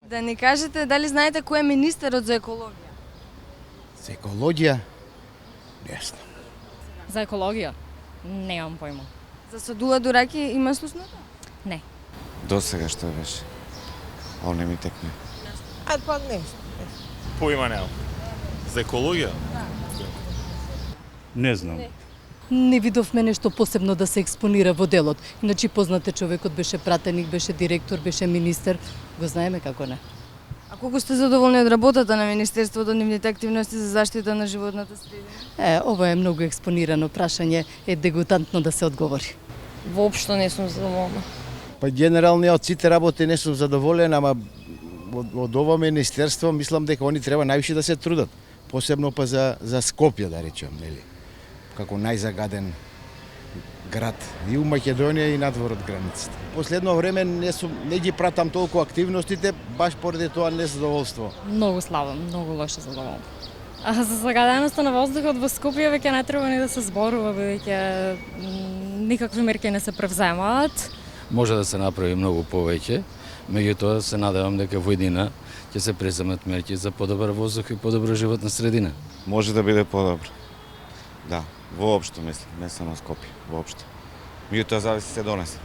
Да ни кажете дали знаете кој е министерот за екологија? За екологија? Не знам. За екологија? Немам појма. За Садула Дураки има слушното? Не. До сега што беше? Ол не ми текне. Па не. Поима немам. За екологија? Не знам. Не видовме нешто посебно да се експонира во делот. Иначе познате човекот беше пратеник, беше директор, беше министер. Го знаеме како не. А колку сте задоволни од работата на Министерството, од нивните активности за заштита на животната средина? Ова е многу експонирано прашање, е дегутантно да се одговори. Воопшто не сум задоволна. Па генерално од сите работи не сум задоволен, ама од ова министерство мислам дека они треба највише да се трудат. Посебно па за Скопје, да речем, нели? Како најзагаден град и у Македонија и надвор од границите. Последно време не ги пратам толку активностите, баш поради тоа незадоволство. Многу слабо, многу лошо задоволна. А за загаденоста на воздухот во Скопје веќе не треба ни да се зборува, бидејќи никакви мерки не се превземаат. Може да се направи многу повеќе, меѓутоа се надевам дека во едина ќе се преземат мерки за подобар воздух и подобра животна средина. Може да биде подобро. Да, воопшто мислам, не само Скопје, воопшто. Меѓутоа зависи се донесе.